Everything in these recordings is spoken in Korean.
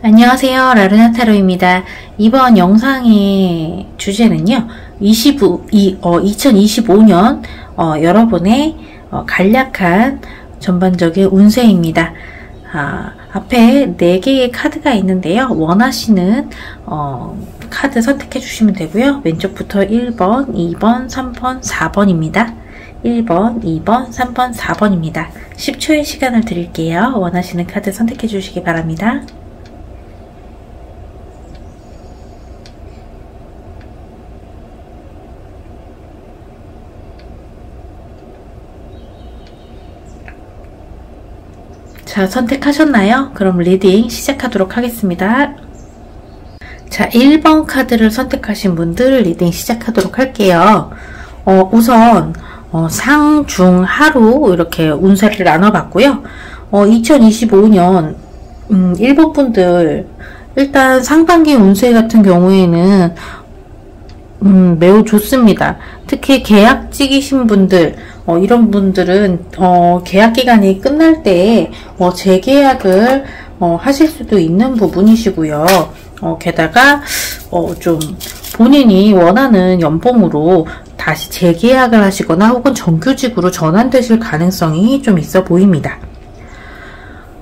안녕하세요. 라르나타로입니다. 이번 영상의 주제는요. 2025년 여러분의 간략한 전반적인 운세입니다. 앞에 4개의 카드가 있는데요. 원하시는 카드 선택해 주시면 되고요. 왼쪽부터 1번, 2번, 3번, 4번입니다. 1번, 2번, 3번, 4번입니다. 10초의 시간을 드릴게요. 원하시는 카드 선택해 주시기 바랍니다. 자, 선택하셨나요? 그럼 리딩 시작하도록 하겠습니다. 자, 1번 카드를 선택하신 분들 리딩 시작하도록 할게요. 우선 상, 중, 하로 이렇게 운세를 나눠봤고요. 2025년 1번 분들 일단 상반기 운세 같은 경우에는 매우 좋습니다. 특히 계약직이신 분들 이런 분들은 계약 기간이 끝날 때 재계약을 하실 수도 있는 부분이시고요. 게다가 좀 본인이 원하는 연봉으로 다시 재계약을 하시거나 혹은 정규직으로 전환되실 가능성이 좀 있어 보입니다.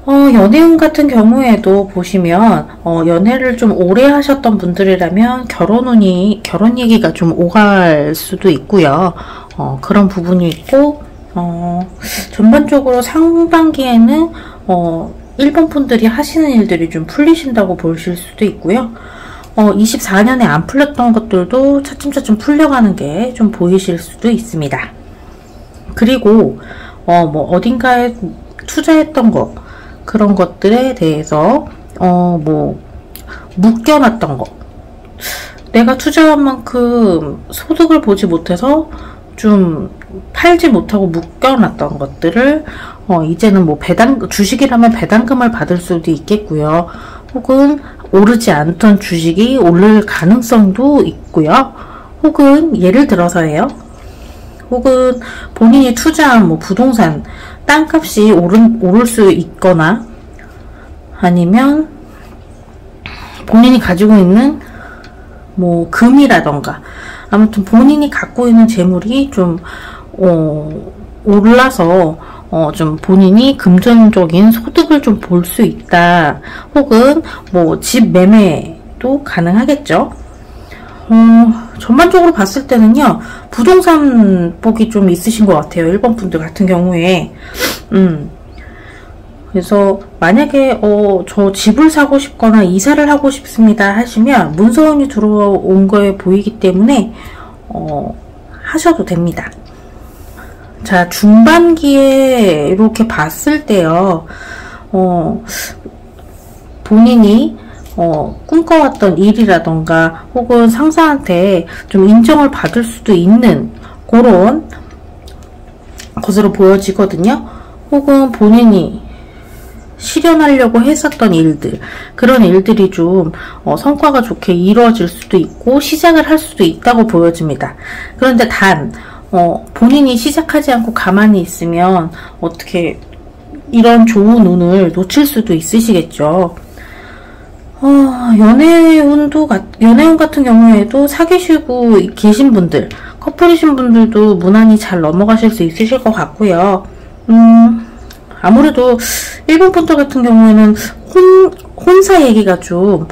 연애운 같은 경우에도 보시면 연애를 좀 오래 하셨던 분들이라면 결혼 얘기가 좀 오갈 수도 있고요. 그런 부분이 있고 전반적으로 상반기에는 1번 분들이 하시는 일들이 좀 풀리신다고 보실 수도 있고요. 24년에 안 풀렸던 것들도 차츰차츰 풀려가는 게 좀 보이실 수도 있습니다. 그리고 뭐 어딘가에 투자했던 것 그런 것들에 대해서 뭐 묶여놨던 것 내가 투자한 만큼 소득을 보지 못해서 좀 팔지 못하고 묶여놨던 것들을 이제는 뭐 주식이라면 배당금을 받을 수도 있겠고요. 혹은 오르지 않던 주식이 오를 가능성도 있고요. 혹은 예를 들어서예요. 혹은 본인이 투자한 뭐 부동산 땅값이 오를 수 있거나 아니면 본인이 가지고 있는 뭐 금이라던가 아무튼 본인이 갖고 있는 재물이 좀 올라서 좀 본인이 금전적인 소득을 좀 볼 수 있다. 혹은 뭐 집 매매도 가능하겠죠. 전반적으로 봤을 때는요. 부동산 복이 좀 있으신 것 같아요. 1번 분들 같은 경우에. 그래서 만약에 저 집을 사고 싶거나 이사를 하고 싶습니다 하시면 문서운이 들어온 거에 보이기 때문에 하셔도 됩니다. 자, 중반기에 이렇게 봤을 때요. 본인이 꿈꿔왔던 일이라던가 혹은 상사한테 좀 인정을 받을 수도 있는 그런 것으로 보여지거든요. 혹은 본인이 실현하려고 했었던 일들 그런 일들이 좀 성과가 좋게 이루어질 수도 있고 시작을 할 수도 있다고 보여집니다. 그런데 단 본인이 시작하지 않고 가만히 있으면 어떻게 이런 좋은 운을 놓칠 수도 있으시겠죠. 연애운 같은 경우에도 사귀시고 계신 분들, 커플이신 분들도 무난히 잘 넘어가실 수 있으실 것 같고요. 아무래도 1번 분들 같은 경우에는 혼사 얘기가 좀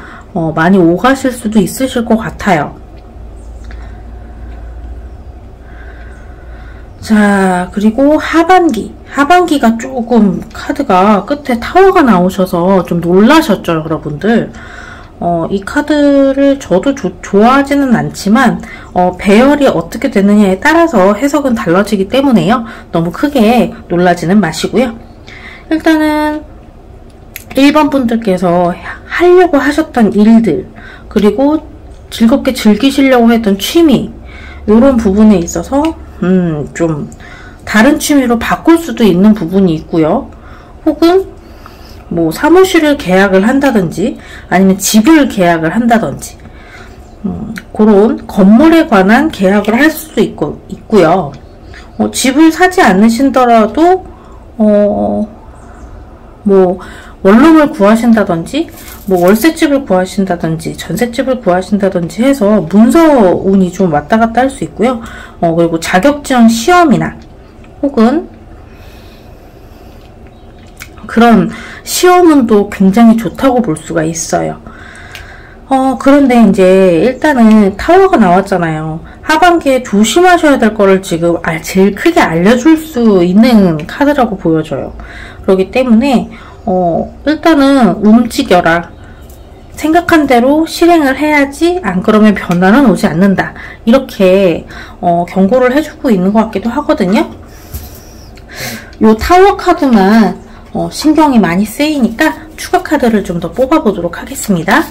많이 오가실 수도 있으실 것 같아요. 자, 그리고 하반기가 조금 카드가 끝에 타워가 나오셔서 좀 놀라셨죠, 여러분들. 이 카드를 저도 좋아하지는 않지만 배열이 어떻게 되느냐에 따라서 해석은 달라지기 때문에요. 너무 크게 놀라지는 마시고요. 일단은 1번 분들께서 하려고 하셨던 일들 그리고 즐겁게 즐기시려고 했던 취미 이런 부분에 있어서 좀 다른 취미로 바꿀 수도 있는 부분이 있고요. 혹은 뭐 사무실을 계약을 한다든지 아니면 집을 계약을 한다든지 그런 건물에 관한 계약을 할 수도 있고요. 집을 사지 않으신더라도 뭐 원룸을 구하신다든지 뭐 월세집을 구하신다든지 전셋집을 구하신다든지 해서 문서운이 좀 왔다 갔다 할 수 있고요. 그리고 자격증 시험이나 혹은 그런 시험운도 굉장히 좋다고 볼 수가 있어요. 그런데 이제 일단은 타워가 나왔잖아요. 하반기에 조심하셔야 될 거를 지금 제일 크게 알려줄 수 있는 카드라고 보여져요. 그렇기 때문에 일단은 움직여라. 생각한 대로 실행을 해야지, 안 그러면 변화는 오지 않는다. 이렇게 경고를 해주고 있는 것 같기도 하거든요. 요 타워 카드만 신경이 많이 쓰이니까 추가 카드를 좀 더 뽑아보도록 하겠습니다.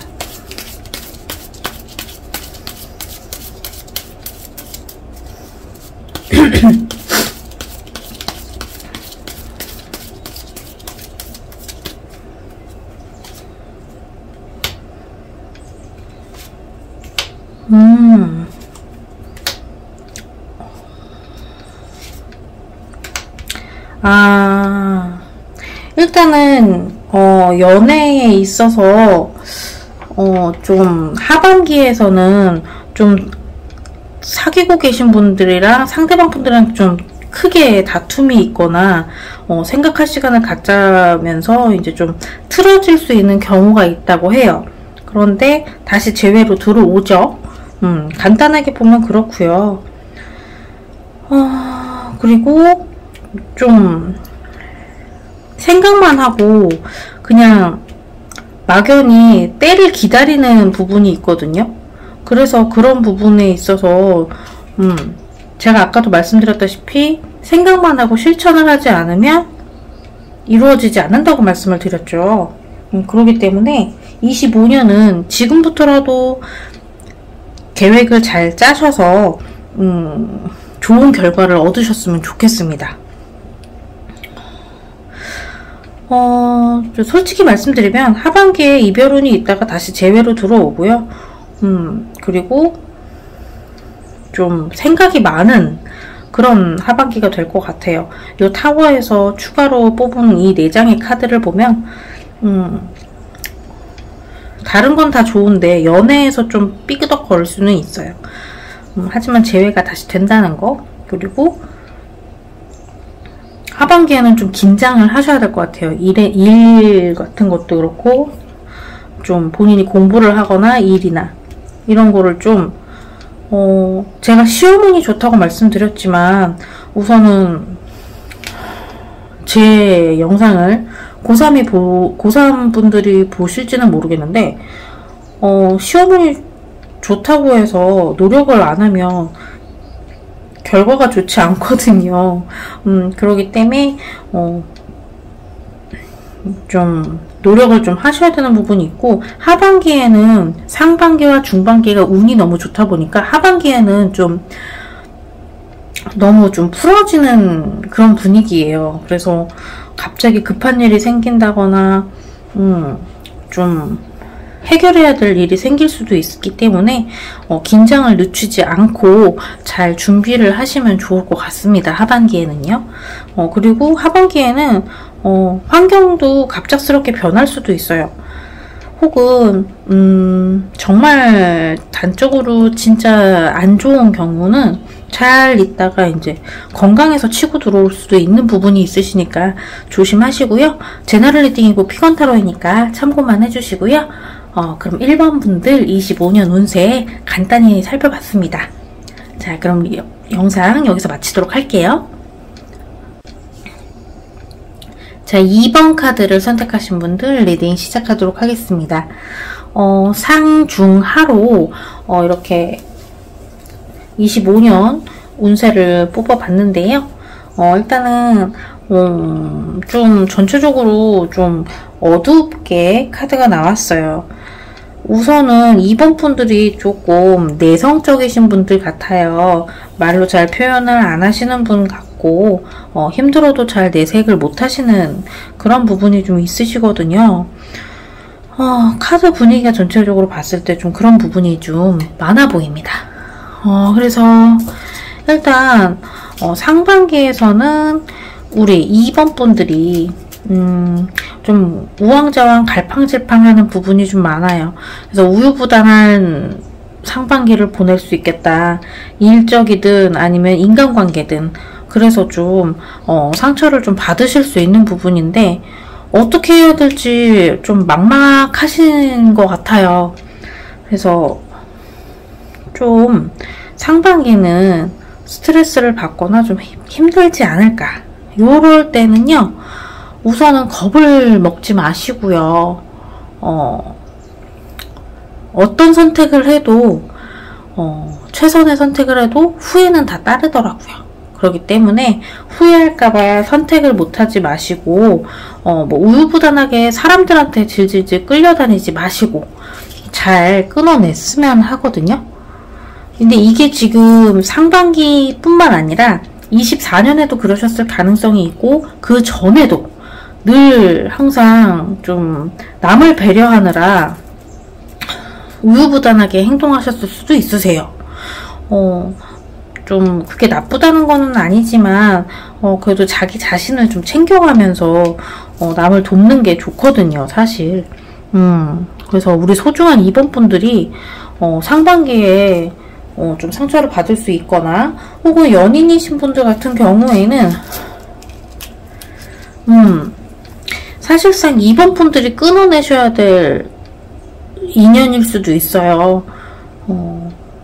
일단은 연애에 있어서 좀 하반기에서는 좀 사귀고 계신 분들이랑 상대방 분들이랑 좀 크게 다툼이 있거나 생각할 시간을 갖자면서 이제 좀 틀어질 수 있는 경우가 있다고 해요. 그런데 다시 재회로 들어오죠. 간단하게 보면 그렇고요. 그리고 좀 생각만 하고 그냥 막연히 때를 기다리는 부분이 있거든요. 그래서 그런 부분에 있어서 제가 아까도 말씀드렸다시피 생각만 하고 실천을 하지 않으면 이루어지지 않는다고 말씀을 드렸죠. 그렇기 때문에 25년은 지금부터라도 계획을 잘 짜셔서 좋은 결과를 얻으셨으면 좋겠습니다. 솔직히 말씀드리면 하반기에 이별운이 있다가 다시 재회로 들어오고요. 그리고 좀 생각이 많은 그런 하반기가 될 것 같아요. 이 타워에서 추가로 뽑은 이 4장의 카드를 보면 다른 건 다 좋은데 연애에서 좀 삐그덕거릴 수는 있어요. 하지만 재회가 다시 된다는 거, 그리고 하반기에는 좀 긴장을 하셔야 될 것 같아요. 일 같은 것도 그렇고 좀 본인이 공부를 하거나 일이나 이런 거를 좀 제가 시험운이 좋다고 말씀드렸지만 우선은 제 영상을 고3 분들이 보실지는 모르겠는데 시험운이 좋다고 해서 노력을 안 하면 결과가 좋지 않거든요. 그렇기 때문에 좀 노력을 좀 하셔야 되는 부분이 있고, 하반기에는 상반기와 중반기가 운이 너무 좋다 보니까 하반기에는 좀 너무 좀 풀어지는 그런 분위기예요. 그래서 갑자기 급한 일이 생긴다거나 좀 해결해야 될 일이 생길 수도 있기 때문에 긴장을 늦추지 않고 잘 준비를 하시면 좋을 것 같습니다. 하반기에는요. 그리고 하반기에는 환경도 갑작스럽게 변할 수도 있어요. 혹은 정말 단적으로 진짜 안 좋은 경우는 잘 있다가 이제 건강에서 치고 들어올 수도 있는 부분이 있으시니까 조심하시고요. 제너럴 리딩이고 피건타로이니까 참고만 해주시고요. 그럼 1번 분들 25년 운세 간단히 살펴봤습니다. 자, 그럼 영상 여기서 마치도록 할게요. 자, 2번 카드를 선택하신 분들 리딩 시작하도록 하겠습니다. 상중하로 이렇게 25년 운세를 뽑아봤는데요. 일단은 좀 전체적으로 좀 어둡게 카드가 나왔어요. 우선은 2번 분들이 조금 내성적이신 분들 같아요. 말로 잘 표현을 안 하시는 분 같고 힘들어도 잘 내색을 못 하시는 그런 부분이 좀 있으시거든요. 카드 분위기가 전체적으로 봤을 때 좀 그런 부분이 좀 많아 보입니다. 그래서 일단 상반기에서는 우리 2번 분들이 좀 우왕좌왕 갈팡질팡하는 부분이 좀 많아요. 그래서 우유부단한 상반기를 보낼 수 있겠다. 일적이든 아니면 인간관계든. 그래서 좀 상처를 좀 받으실 수 있는 부분인데 어떻게 해야 될지 좀 막막하신 것 같아요. 그래서 좀 상반기는 스트레스를 받거나 좀 힘들지 않을까. 요럴 때는요, 우선은 겁을 먹지 마시고요. 어떤 선택을 해도 최선의 선택을 해도 후회는 다 따르더라고요. 그렇기 때문에 후회할까봐 선택을 못하지 마시고 뭐 우유부단하게 사람들한테 질질질 끌려다니지 마시고 잘 끊어냈으면 하거든요. 근데 이게 지금 상반기뿐만 아니라 24년에도 그러셨을 가능성이 있고 그 전에도 늘 항상 좀 남을 배려하느라 우유부단하게 행동하셨을 수도 있으세요. 좀 그게 나쁘다는 거는 아니지만 그래도 자기 자신을 좀 챙겨가면서 남을 돕는 게 좋거든요, 사실. 그래서 우리 소중한 2번분들이 상반기에 좀 상처를 받을 수 있거나 혹은 연인이신 분들 같은 경우에는 사실상 2번분들이 끊어내셔야 될 인연일 수도 있어요.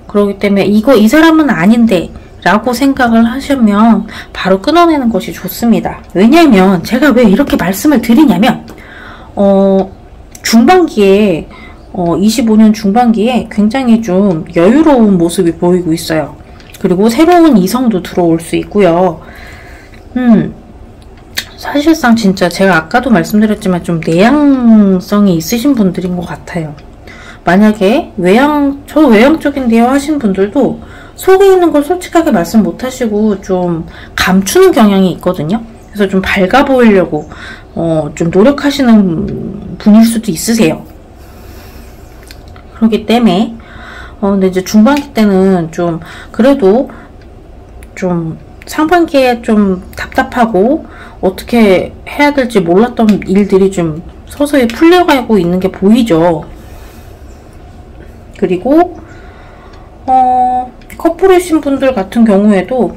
그렇기 때문에 이 사람은 아닌데 라고 생각을 하시면 바로 끊어내는 것이 좋습니다. 왜냐면 제가 왜 이렇게 말씀을 드리냐면 중반기에 25년 중반기에 굉장히 좀 여유로운 모습이 보이고 있어요. 그리고 새로운 이성도 들어올 수 있고요. 사실상 진짜 제가 아까도 말씀드렸지만 좀 내향성이 있으신 분들인 것 같아요. 만약에 저 외향적인데요 하신 분들도 속에 있는 걸 솔직하게 말씀 못하시고 좀 감추는 경향이 있거든요. 그래서 좀 밝아 보이려고 좀 노력하시는 분일 수도 있으세요. 그렇기 때문에 근데 이제 중반기 때는 좀 그래도 좀 상반기에 좀 답답하고 어떻게 해야 될지 몰랐던 일들이 좀 서서히 풀려가고 있는 게 보이죠. 그리고 커플이신 분들 같은 경우에도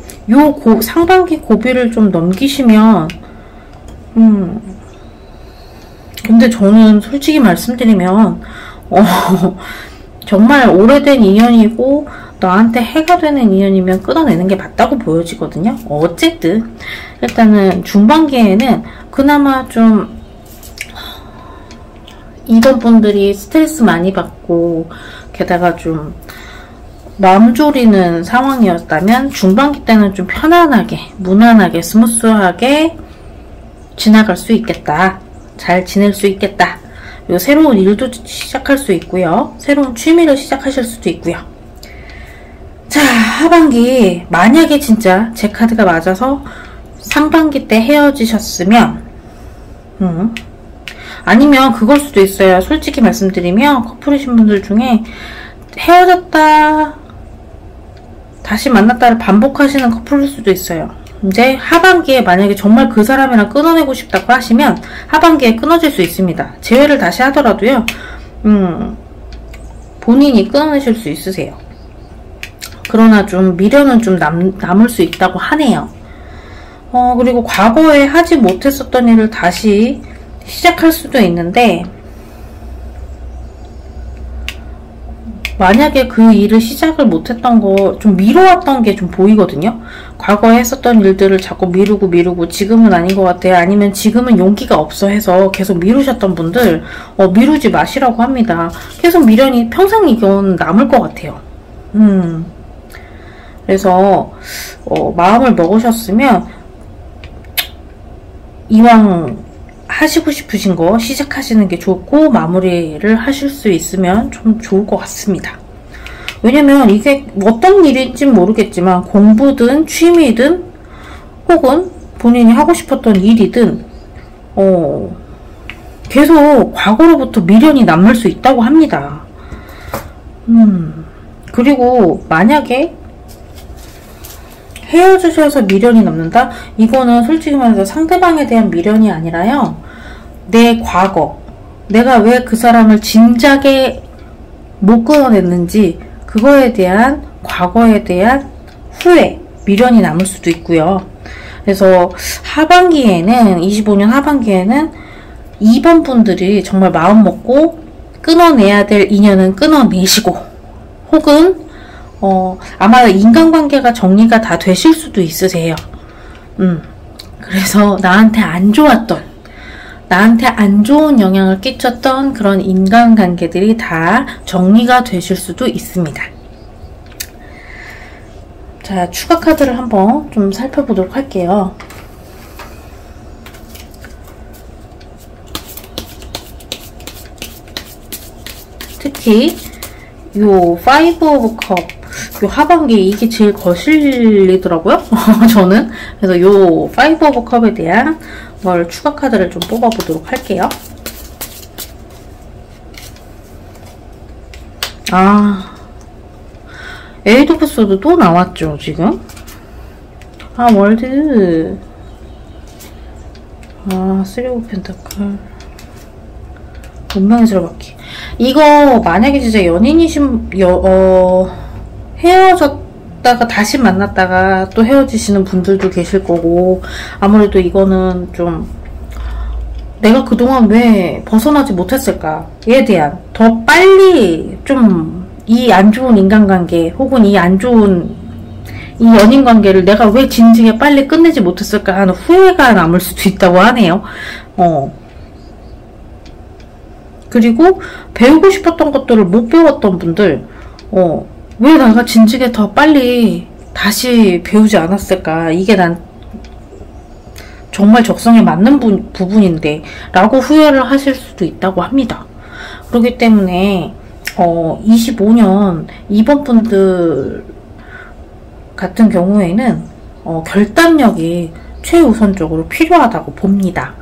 상반기 고비를 좀 넘기시면 근데 저는 솔직히 말씀드리면 정말 오래된 인연이고 너한테 해가 되는 인연이면 끊어내는 게 맞다고 보여지거든요. 어쨌든 일단은 중반기에는 그나마 좀 이번 분들이 스트레스 많이 받고 게다가 좀 마음 졸이는 상황이었다면 중반기 때는 좀 편안하게 무난하게 스무스하게 지나갈 수 있겠다. 잘 지낼 수 있겠다. 그리고 새로운 일도 시작할 수 있고요. 새로운 취미를 시작하실 수도 있고요. 자, 하반기 만약에 진짜 제 카드가 맞아서 상반기 때 헤어지셨으면 아니면 그걸 수도 있어요. 솔직히 말씀드리면 커플이신 분들 중에 헤어졌다 다시 만났다를 반복하시는 커플일 수도 있어요. 이제 하반기에 만약에 정말 그 사람이랑 끊어내고 싶다고 하시면 하반기에 끊어질 수 있습니다. 재회를 다시 하더라도요. 본인이 끊어내실 수 있으세요. 그러나 좀 미련은 좀 남을 수 있다고 하네요. 그리고 과거에 하지 못했었던 일을 다시 시작할 수도 있는데 만약에 그 일을 시작을 못했던 거 좀 미뤄왔던 게 좀 보이거든요. 과거에 했었던 일들을 자꾸 미루고 지금은 아닌 것 같아요. 아니면 지금은 용기가 없어 해서 계속 미루셨던 분들 미루지 마시라고 합니다. 계속 미련이 평생 이건 남을 것 같아요. 그래서 마음을 먹으셨으면 이왕 하시고 싶으신 거 시작하시는 게 좋고 마무리를 하실 수 있으면 좀 좋을 것 같습니다. 왜냐면 이게 어떤 일인지는 모르겠지만 공부든 취미든 혹은 본인이 하고 싶었던 일이든 계속 과거로부터 미련이 남을 수 있다고 합니다. 그리고 만약에 헤어지셔서 미련이 남는다? 이거는 솔직히 말해서 상대방에 대한 미련이 아니라요. 내 과거, 내가 왜 그 사람을 진작에 못 끊어냈는지 그거에 대한 과거에 대한 후회, 미련이 남을 수도 있고요. 그래서 하반기에는 25년 하반기에는 2번 분들이 정말 마음 먹고 끊어내야 될 인연은 끊어내시고 혹은 아마 인간관계가 정리가 다 되실 수도 있으세요. 그래서 나한테 안 좋았던, 나한테 안 좋은 영향을 끼쳤던 그런 인간관계들이 다 정리가 되실 수도 있습니다. 자, 추가 카드를 한번 좀 살펴보도록 할게요. 특히 요 5 오브 컵, 요 하반기 이게 제일 거슬리더라고요. 저는. 그래서 요 5 오브 컵에 대한 걸 추가 카드를 좀 뽑아보도록 할게요. 에이드 오브 소드 또 나왔죠, 지금? 월드. 3 오브 펜타클. 운명의 수레바퀴. 이거 만약에 진짜 연인이신 헤어졌다가 다시 만났다가 또 헤어지시는 분들도 계실 거고, 아무래도 이거는 좀 내가 그동안 왜 벗어나지 못했을까에 대한 더 빨리 좀 이 안 좋은 인간관계 혹은 이 안 좋은 이 연인관계를 내가 왜 진지하게 빨리 끝내지 못했을까 하는 후회가 남을 수도 있다고 하네요. 그리고 배우고 싶었던 것들을 못 배웠던 분들, 왜 내가 진즉에 더 빨리 다시 배우지 않았을까? 이게 난 정말 적성에 맞는 부분인데 라고 후회를 하실 수도 있다고 합니다. 그렇기 때문에 25년 2번 분들 같은 경우에는 결단력이 최우선적으로 필요하다고 봅니다.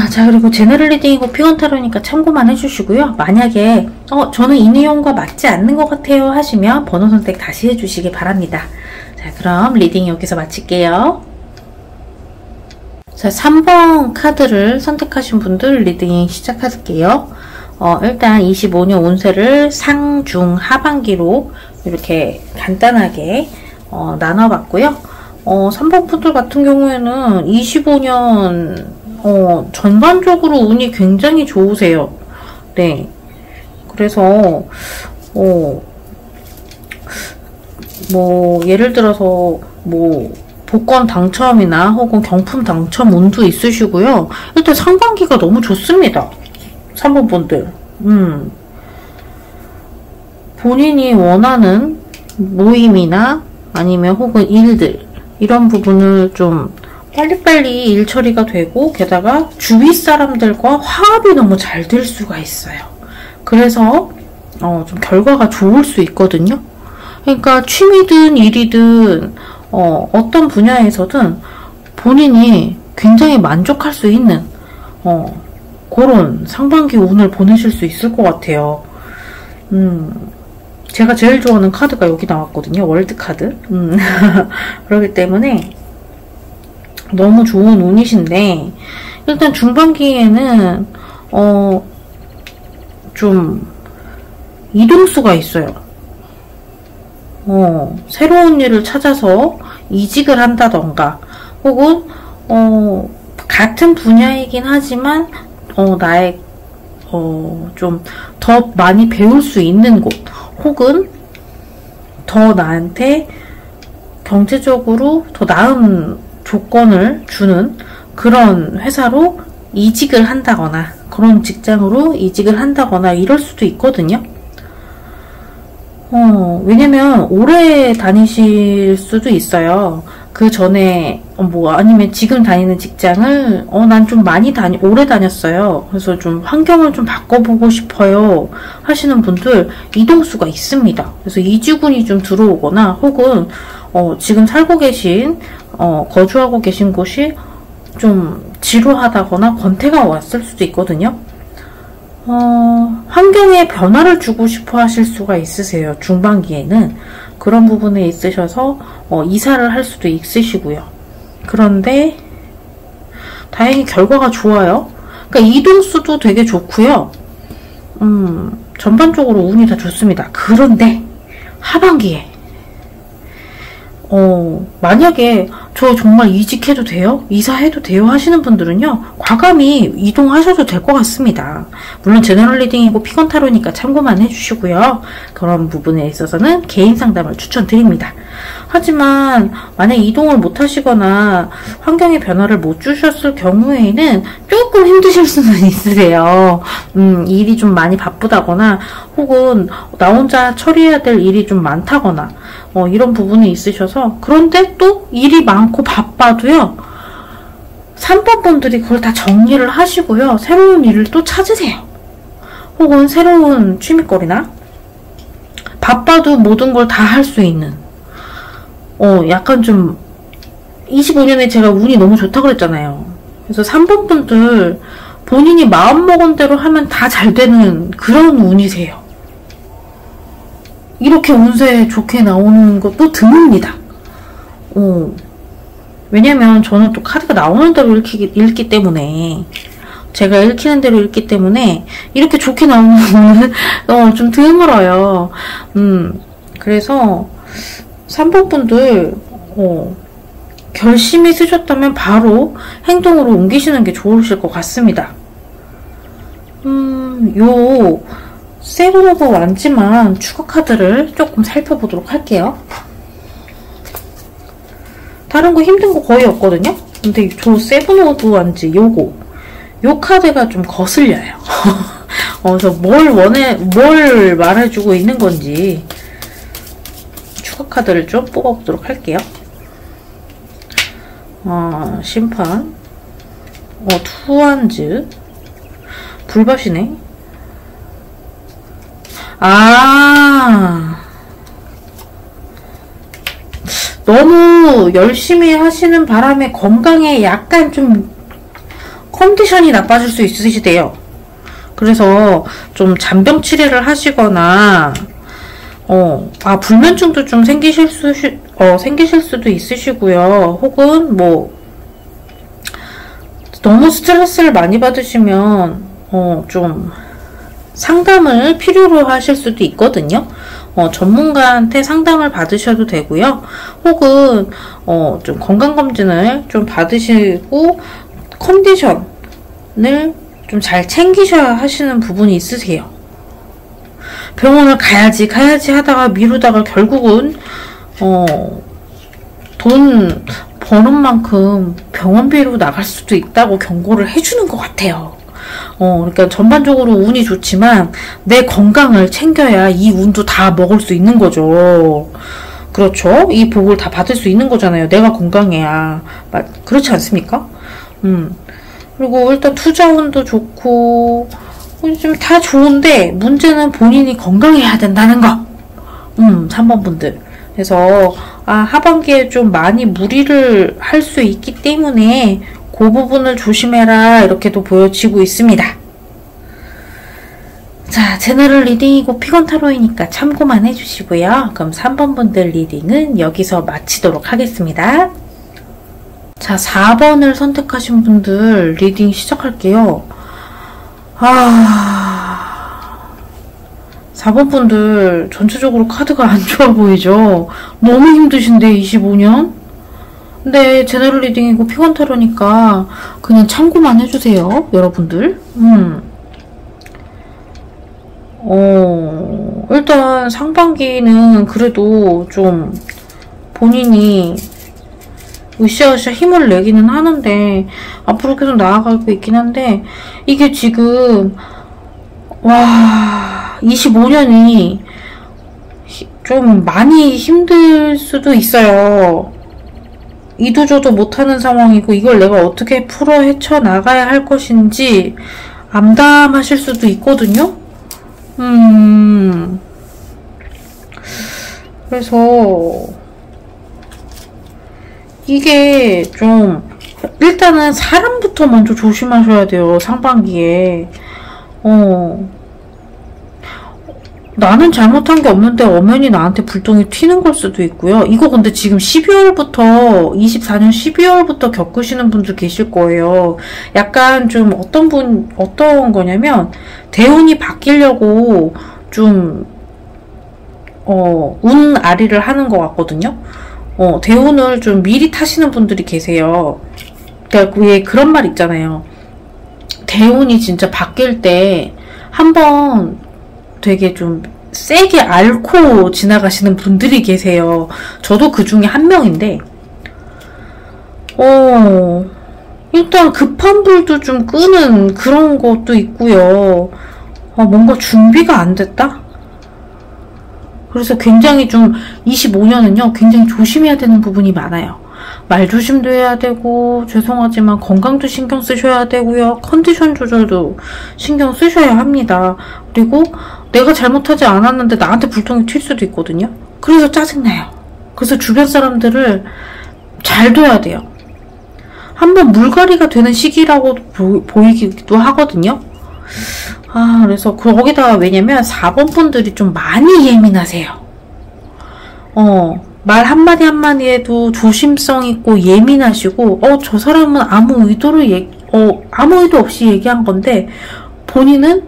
자, 그리고 제너럴 리딩이고 피곤타로니까 참고만 해주시고요. 만약에 저는 이 내용과 맞지 않는 것 같아요 하시면 번호 선택 다시 해주시기 바랍니다. 자, 그럼 리딩 여기서 마칠게요. 자, 3번 카드를 선택하신 분들 리딩 시작할게요. 일단 25년 운세를 상, 중, 하반기로 이렇게 간단하게 나눠봤고요. 3번 분들 같은 경우에는 25년 전반적으로 운이 굉장히 좋으세요. 네. 그래서 예를 들어서 복권 당첨이나 혹은 경품 당첨 운도 있으시고요. 일단 상반기가 너무 좋습니다. 3번 분들. 본인이 원하는 모임이나 아니면 혹은 일들, 이런 부분을 좀 빨리빨리 일 처리가 되고, 게다가 주위 사람들과 화합이 너무 잘 될 수가 있어요. 그래서 좀 결과가 좋을 수 있거든요. 그러니까 취미든 일이든 어떤 분야에서든 본인이 굉장히 만족할 수 있는 그런 상반기 운을 보내실 수 있을 것 같아요. 제가 제일 좋아하는 카드가 여기 나왔거든요. 월드 카드. 그렇기 때문에 너무 좋은 운이신데, 일단 중반기에는 좀 이동수가 있어요. 새로운 일을 찾아서 이직을 한다던가, 혹은 같은 분야이긴 하지만 나의 좀 더 많이 배울 수 있는 곳, 혹은 더 나한테 경제적으로 더 나은 조건을 주는 그런 회사로 이직을 한다거나, 그런 직장으로 이직을 한다거나 이럴 수도 있거든요. 왜냐면 오래 다니실 수도 있어요. 그 전에 아니면 지금 다니는 직장을 난 좀 오래 다녔어요. 그래서 좀 환경을 좀 바꿔보고 싶어요 하시는 분들 이동수가 있습니다. 그래서 이직운이 좀 들어오거나, 혹은 지금 살고 계신 거주하고 계신 곳이 좀 지루하다거나 권태가 왔을 수도 있거든요. 환경에 변화를 주고 싶어 하실 수가 있으세요. 중반기에는. 그런 부분에 있으셔서 이사를 할 수도 있으시고요. 그런데 다행히 결과가 좋아요. 그러니까 이동수도 되게 좋고요. 전반적으로 운이 다 좋습니다. 그런데 하반기에 만약에 저 정말 이직해도 돼요? 이사해도 돼요? 하시는 분들은요, 과감히 이동하셔도 될 것 같습니다. 물론 제너럴 리딩이고 피건 타로니까 참고만 해주시고요. 그런 부분에 있어서는 개인 상담을 추천드립니다. 하지만 만약 이동을 못 하시거나 환경의 변화를 못 주셨을 경우에는 조금 힘드실 수는 있으세요. 일이 좀 많이 바쁘다거나 혹은 나 혼자 처리해야 될 일이 좀 많다거나 이런 부분이 있으셔서, 그런데 또 일이 많고 바빠도요, 3번 분들이 그걸 다 정리를 하시고요, 새로운 일을 또 찾으세요. 혹은 새로운 취미거리나 바빠도 모든 걸 다 할 수 있는, 약간 좀 25년에 제가 운이 너무 좋다고 그랬잖아요. 그래서 3번 분들 본인이 마음먹은 대로 하면 다 잘 되는 그런 운이세요. 이렇게 운세 좋게 나오는 것도 드뭅니다. 왜냐면 저는 또 카드가 나오는 대로 읽기 때문에, 제가 읽히는 대로 읽기 때문에 이렇게 좋게 나오는 거는 좀 드물어요. 그래서 3번 분들 결심이 쓰셨다면 바로 행동으로 옮기시는 게 좋으실 것 같습니다. 요 세븐 오브 완지만 추가 카드를 조금 살펴보도록 할게요. 다른 거 힘든 거 거의 없거든요. 근데 저 세븐 오브 완지 요 카드가 좀 거슬려요. 그래서 뭘 말해주고 있는 건지 추가 카드를 좀 뽑아보도록 할게요. 심판, 투완즈, 불밭이네. 너무 열심히 하시는 바람에 건강에 약간 좀 컨디션이 나빠질 수 있으시대요. 그래서 좀 잔병 치레를 하시거나, 불면증도 좀 생기실 수도 있으시고요. 혹은 너무 스트레스를 많이 받으시면, 좀 상담을 필요로 하실 수도 있거든요. 전문가한테 상담을 받으셔도 되고요. 혹은 좀 건강검진을 좀 받으시고 컨디션을 좀 잘 챙기셔야 하시는 부분이 있으세요. 병원을 가야지 하다가 미루다가 결국은 돈 버는 만큼 병원비로 나갈 수도 있다고 경고를 해주는 것 같아요. 그러니까 전반적으로 운이 좋지만 내 건강을 챙겨야 이 운도 다 먹을 수 있는 거죠. 그렇죠? 이 복을 다 받을 수 있는 거잖아요. 내가 건강해야. 그렇지 않습니까? 그리고 일단 투자 운도 좋고 좀 다 좋은데 문제는 본인이 건강해야 된다는 거. 3번 분들. 그래서 하반기에 좀 많이 무리를 할 수 있기 때문에 그 부분을 조심해라, 이렇게도 보여지고 있습니다. 자, 제너럴 리딩이고 피건 타로이니까 참고만 해주시고요. 그럼 3번 분들 리딩은 여기서 마치도록 하겠습니다. 자, 4번을 선택하신 분들 리딩 시작할게요. 4번 분들 전체적으로 카드가 안 좋아 보이죠? 너무 힘드신데 25년? 근데 제너럴 리딩이고 피건 타로니까 그냥 참고만 해주세요, 여러분들. 일단 상반기는 그래도 좀 본인이 으쌰으쌰 힘을 내기는 하는데 앞으로 계속 나아가고 있긴 한데, 이게 지금 25년이 좀 많이 힘들 수도 있어요. 이도저도 못하는 상황이고 이걸 내가 어떻게 풀어 헤쳐나가야 할 것인지 암담하실 수도 있거든요. 그래서 이게 좀 일단은 사람부터 먼저 조심하셔야 돼요, 상반기에. 나는 잘못한 게 없는데 엄연히 나한테 불똥이 튀는 걸 수도 있고요. 이거 근데 지금 12월부터 24년 12월부터 겪으시는 분들 계실 거예요. 약간 좀 어떤 거냐면 대운이 바뀌려고 좀 운아리를 하는 것 같거든요. 대운을 좀 미리 타시는 분들이 계세요. 그러니까 왜 그런 말 있잖아요. 대운이 진짜 바뀔 때 한번 되게 좀 세게 앓고 지나가시는 분들이 계세요. 저도 그 중에 한 명인데, 일단 급한 불도 좀 끄는 그런 것도 있고요. 뭔가 준비가 안 됐다? 그래서 굉장히 좀 25년은요, 굉장히 조심해야 되는 부분이 많아요. 말 조심도 해야 되고, 죄송하지만 건강도 신경 쓰셔야 되고요. 컨디션 조절도 신경 쓰셔야 합니다. 그리고 내가 잘못하지 않았는데 나한테 불똥이 튈 수도 있거든요. 그래서 짜증나요. 그래서 주변 사람들을 잘 둬야 돼요. 한번 물갈이가 되는 시기라고 보이기도 하거든요. 그래서 거기다가 왜냐면 4번 분들이 좀 많이 예민하세요. 말 한마디 한마디에도 조심성 있고 예민하시고, 저 사람은 아무 의도 없이 얘기한 건데, 본인은,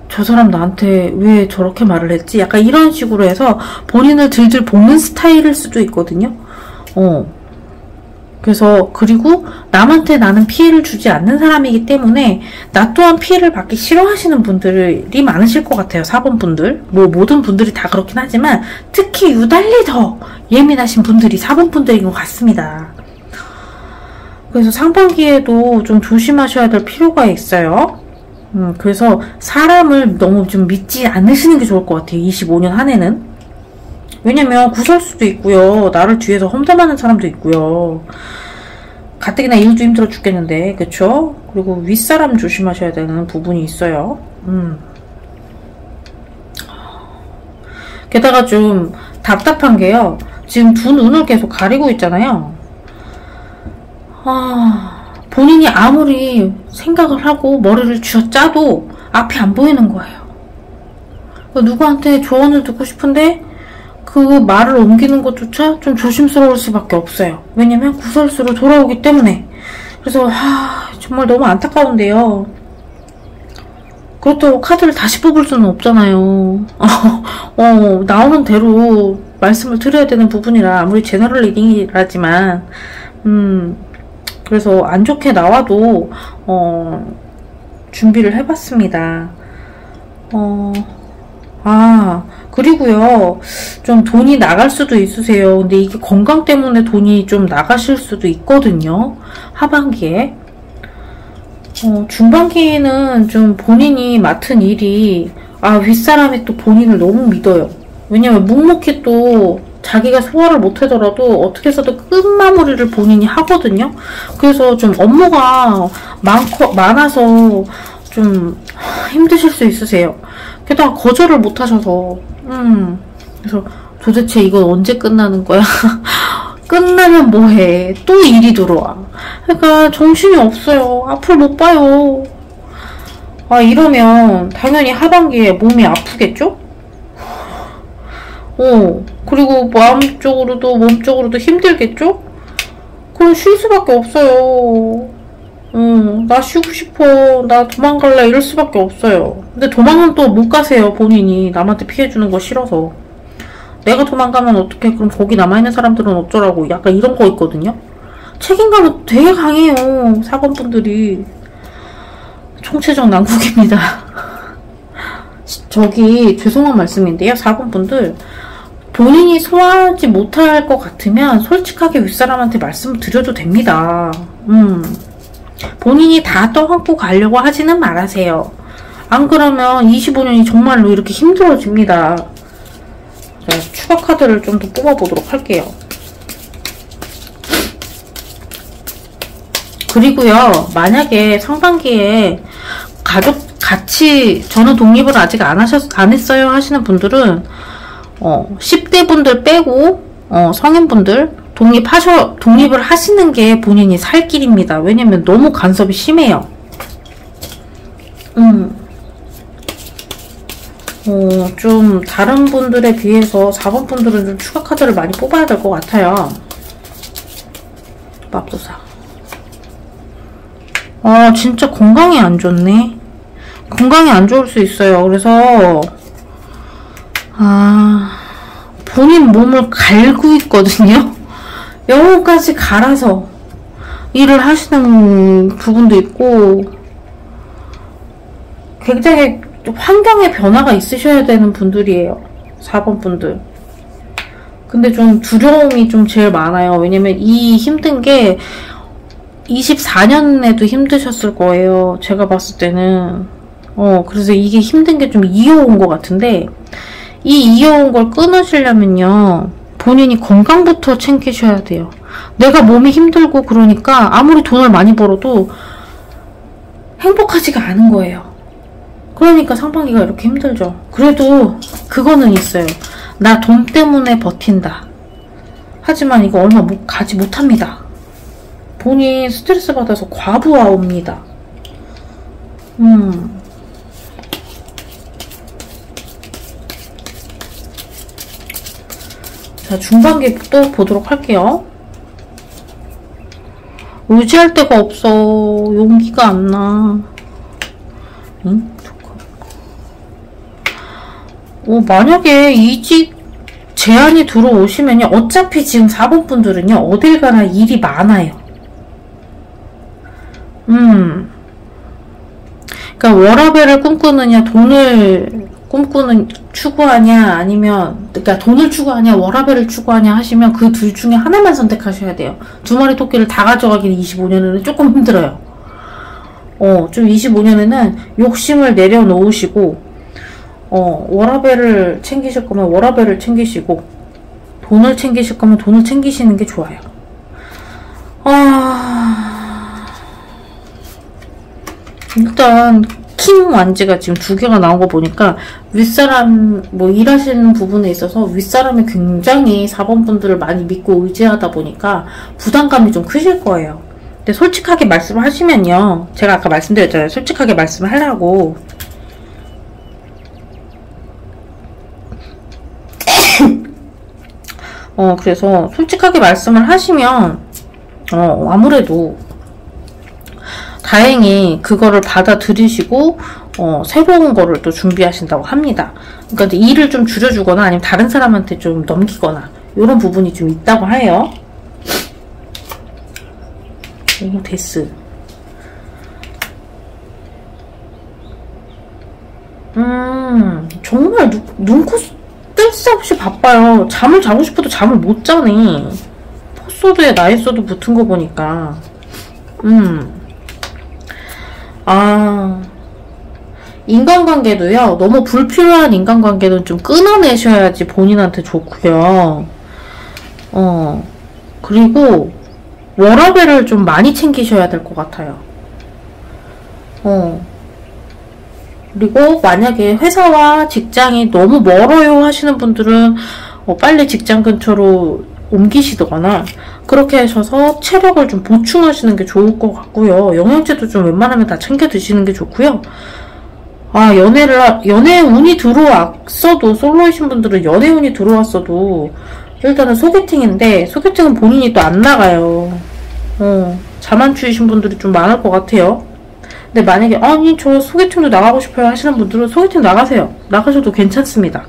저 사람 나한테 왜 저렇게 말을 했지? 약간 이런 식으로 해서 본인을 들들 볶는 스타일일 수도 있거든요. 그래서, 그리고 남한테 나는 피해를 주지 않는 사람이기 때문에 나 또한 피해를 받기 싫어하시는 분들이 많으실 것 같아요. 4번 분들. 뭐 모든 분들이 다 그렇긴 하지만 특히 유달리 더 예민하신 분들이 4번 분들인 것 같습니다. 그래서 상반기에도 좀 조심하셔야 될 필요가 있어요. 그래서 사람을 너무 좀 믿지 않으시는 게 좋을 것 같아요. 25년 한 해는. 왜냐면 구설수도 있고요. 나를 뒤에서 험담하는 사람도 있고요. 가뜩이나 일도 힘들어 죽겠는데, 그쵸? 그리고 윗사람 조심하셔야 되는 부분이 있어요. 게다가 좀 답답한 게요. 지금 두 눈을 계속 가리고 있잖아요. 본인이 아무리 생각을 하고 머리를 쥐어짜도 앞이 안 보이는 거예요. 누구한테 조언을 듣고 싶은데 그 말을 옮기는 것조차 좀 조심스러울 수밖에 없어요. 왜냐면 구설수로 돌아오기 때문에. 그래서 정말 너무 안타까운데요. 그렇다고 카드를 다시 뽑을 수는 없잖아요. 나오는 대로 말씀을 드려야 되는 부분이라 아무리 제너럴 리딩이라지만 그래서 안 좋게 나와도 준비를 해봤습니다. 그리고요, 좀 돈이 나갈 수도 있으세요. 근데 이게 건강 때문에 돈이 좀 나가실 수도 있거든요. 하반기에. 중반기에는 좀 본인이 맡은 일이, 윗사람이 또 본인을 너무 믿어요. 왜냐면 묵묵히 또 자기가 소화를 못하더라도 어떻게 해서도 끝마무리를 본인이 하거든요. 그래서 좀 업무가 많아서 좀 힘드실 수 있으세요. 게다가 거절을 못 하셔서, 그래서 도대체 이건 언제 끝나는 거야? 끝나면 뭐해? 또 일이 들어와. 그러니까 정신이 없어요. 앞을 못 봐요. 이러면 당연히 하반기에 몸이 아프겠죠? 그리고 마음적으로도 몸적으로도 힘들겠죠? 그럼 쉴 수밖에 없어요. 나 쉬고 싶어. 나 도망갈래. 이럴 수밖에 없어요. 근데 도망은 또 못 가세요. 본인이 남한테 피해주는 거 싫어서. 내가 도망가면 어떡해. 그럼 거기 남아있는 사람들은 어쩌라고. 약간 이런 거 있거든요. 책임감은 되게 강해요. 4번 분들이. 총체적 난국입니다. 저기 죄송한 말씀인데요. 4번 분들. 본인이 소화하지 못할 것 같으면 솔직하게 윗사람한테 말씀을 드려도 됩니다. 본인이 다 떠안고 가려고 하지는 말아세요. 안 그러면 25년이 정말로 이렇게 힘들어집니다. 자, 추가 카드를 좀 더 뽑아보도록 할게요. 그리고요, 만약에 상반기에 같이 저는 독립을 아직 안 했어요 하시는 분들은 10대 분들 빼고 성인분들 독립을 하시는 게 본인이 살 길입니다. 왜냐면 너무 간섭이 심해요. 좀 다른 분들에 비해서 4번 분들은 좀 추가 카드를 많이 뽑아야 될 것 같아요. 맙소사. 진짜 건강이 안 좋네. 건강이 안 좋을 수 있어요. 그래서 본인 몸을 갈고 있거든요. 영혼까지 갈아서 일을 하시는 부분도 있고, 굉장히 환경의 변화가 있으셔야 되는 분들이에요. 4번 분들. 근데 좀 두려움이 좀 제일 많아요. 왜냐면 이 힘든 게 24년에도 힘드셨을 거예요. 제가 봤을 때는. 그래서 이게 힘든 게 좀 이어온 것 같은데, 이 이어온 걸 끊으시려면요, 본인이 건강부터 챙기셔야 돼요. 내가 몸이 힘들고 그러니까 아무리 돈을 많이 벌어도 행복하지가 않은 거예요. 그러니까 상반기가 이렇게 힘들죠. 그래도 그거는 있어요. 나 돈 때문에 버틴다. 하지만 이거 얼마 가지 못합니다. 본인 스트레스 받아서 과부하 옵니다. 자, 중반기 또 보도록 할게요. 의지할 데가 없어. 용기가 안 나. 응? 만약에 이직 제안이 들어오시면요, 어차피 지금 4번 분들은요, 어딜 가나 일이 많아요. 그러니까 워라밸을 꿈꾸느냐, 돈을 추구하냐, 아니면, 그러니까 돈을 추구하냐, 워라밸을 추구하냐 하시면 그 둘 중에 하나만 선택하셔야 돼요. 두 마리 토끼를 다 가져가기는 25년에는 조금 힘들어요. 좀 25년에는 욕심을 내려놓으시고, 워라밸을 챙기실 거면 워라밸을 챙기시고, 돈을 챙기실 거면 돈을 챙기시는 게 좋아요. 일단 킹 완지가 지금 2개가 나온 거 보니까 윗사람 일하시는 부분에 있어서 윗사람이 굉장히 4번 분들을 많이 믿고 의지하다 보니까 부담감이 좀 크실 거예요. 근데 솔직하게 말씀을 하시면요, 제가 아까 말씀드렸잖아요. 솔직하게 말씀을 하려고. 그래서 솔직하게 말씀을 하시면 아무래도 다행히 그거를 받아들이시고 새로운 거를 또 준비하신다고 합니다. 그러니까 일을 좀 줄여주거나 아니면 다른 사람한테 좀 넘기거나 이런 부분이 좀 있다고 해요. 오, 데스. 정말 눈코 뜰 새 없이 바빠요. 잠을 자고 싶어도 잠을 못 자네. 포소드에 나이소드 붙은 거 보니까. 인간관계도요, 너무 불필요한 인간관계는 좀 끊어내셔야지 본인한테 좋고요. 그리고 워라밸을 좀 많이 챙기셔야 될 것 같아요. 그리고 만약에 회사와 직장이 너무 멀어요 하시는 분들은 빨리 직장 근처로 옮기시거나 그렇게 하셔서 체력을 좀 보충하시는 게 좋을 것 같고요. 영양제도 좀 웬만하면 다 챙겨 드시는 게 좋고요. 연애 운이 들어왔어도, 솔로이신 분들은 연애 운이 들어왔어도 일단은 소개팅인데, 소개팅은 본인이 또 안 나가요. 자만추이신 분들이 좀 많을 것 같아요. 근데 만약에 아니 저 소개팅도 나가고 싶어요 하시는 분들은 소개팅 나가세요. 나가셔도 괜찮습니다.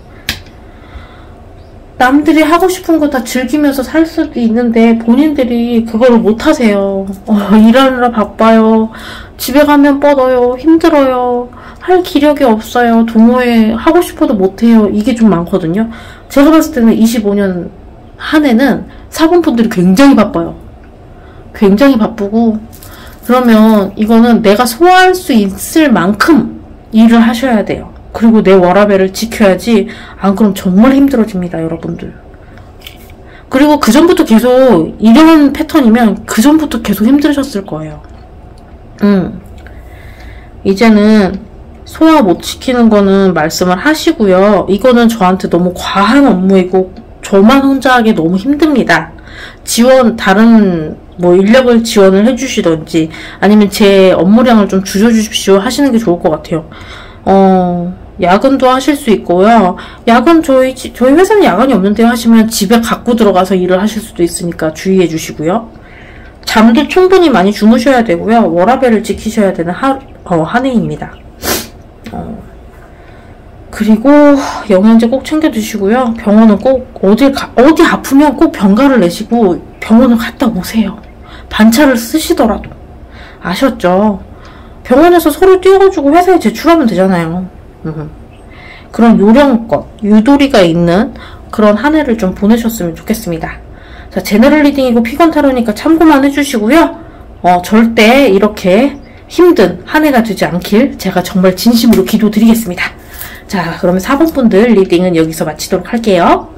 남들이 하고 싶은 거 다 즐기면서 살 수도 있는데 본인들이 그거를 못 하세요. 일하느라 바빠요. 집에 가면 뻗어요. 힘들어요. 할 기력이 없어요. 동호회 하고 싶어도 못해요. 이게 좀 많거든요. 제가 봤을 때는 25년 한 해는 4번 분들이 굉장히 바빠요. 굉장히 바쁘고, 그러면 이거는 내가 소화할 수 있을 만큼 일을 하셔야 돼요. 그리고 내 워라밸을 지켜야지, 안 그럼 정말 힘들어집니다, 여러분들. 그리고 그 전부터 계속 이런 패턴이면 그 전부터 계속 힘드셨을 거예요. 이제는 소화 못 시키는 거는 말씀을 하시고요. 이거는 저한테 너무 과한 업무이고 저만 혼자 하기 너무 힘듭니다. 다른 뭐 인력을 지원을 해주시던지 아니면 제 업무량을 좀 줄여주십시오 하시는 게 좋을 것 같아요. 야근도 하실 수 있고요. 야근 저희 회사는 야간이 없는데요 하시면 집에 갖고 들어가서 일을 하실 수도 있으니까 주의해 주시고요. 잠도 충분히 많이 주무셔야 되고요. 워라밸을 지키셔야 되는 한 해입니다. 그리고 영양제 꼭 챙겨 드시고요. 병원은 꼭 어디 아프면 꼭 병가를 내시고 병원을 갔다 오세요. 반차를 쓰시더라도. 아셨죠? 병원에서 서류 띄워가지고 회사에 제출하면 되잖아요. 그런 요령껏 유도리가 있는 그런 한 해를 좀 보내셨으면 좋겠습니다. 자, 제너럴 리딩이고 피건 타로니까 참고만 해주시고요. 절대 이렇게 힘든 한 해가 되지 않길 제가 정말 진심으로 기도드리겠습니다. 자, 그러면 4번 분들 리딩은 여기서 마치도록 할게요.